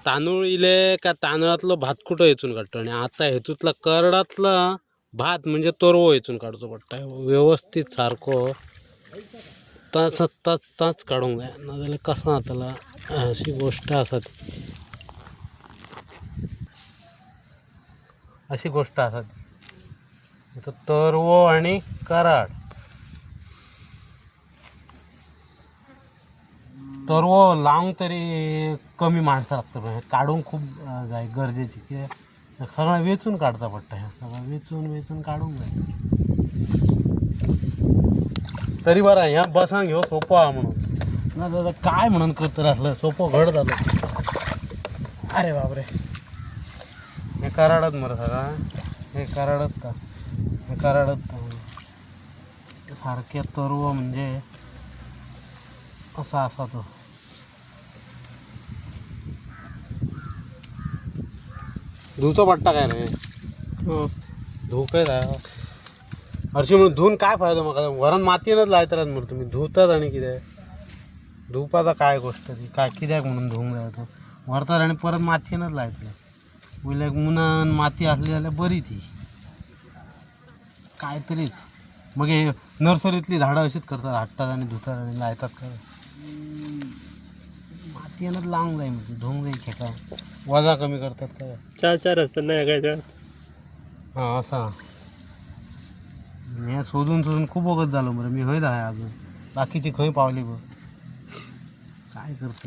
तांदूळ इले का तांदळातलं भात कुठं वेचून काढतो आणि आता हेतूतला करडातला भात म्हणजे तोरवो वेचून काढतो पडता व्यवस्थित सारखो तास ताच ताच काढूंक जाय नाजाल्यार कसा जातला अशी गोष्ट आसा ती अशी गोष्ट आसा ती तरवो आणि कराड तरवो लावंक तरी कमी माणसं लागतात काढूंक खूप जाय गरजेची कित्याक सगळं वेचून काढता पडटा हे सगळं वेचून काढूंक जाय तरी बरं ह्या बसांक ह्यो सोपो हा म्हणून ना दादा काय म्हणून करत असलं सोपो घड झालं अरे बापरे हे कराडच मरे सगळा हे कराडच का हे कराडच का सारखे तरवो म्हणजे असा असा तो धुवचो पडटा काय रे धुवकय काय हरशी म्हणून धुवून काय फायदा म्हाका वरण मातयेनच लायतात म्हणून तुम्ही धुवतात आणि कितें धुवपाचा काय गोष्ट ती काय कित्याक म्हणून धुवूंक जाय तो व्हरतात आणि परत मातयेनच लायतले वयल्याक मुनान माती असली जाल्यार बरी ती काय तरीच मग हे नर्सरीतली झाडं अशीच करतात हाडटात आणि धुतात आणि लायतात काय मातयेनच लावंक जाय म्हणजे धुवंक जाय खेळा वजा कमी करतात काय चार असतात ना काय हां असा हे शोधून खूप वगत झालो बरं मी हयत आहे अजून बाकीची खंय पावली बघ काय करतो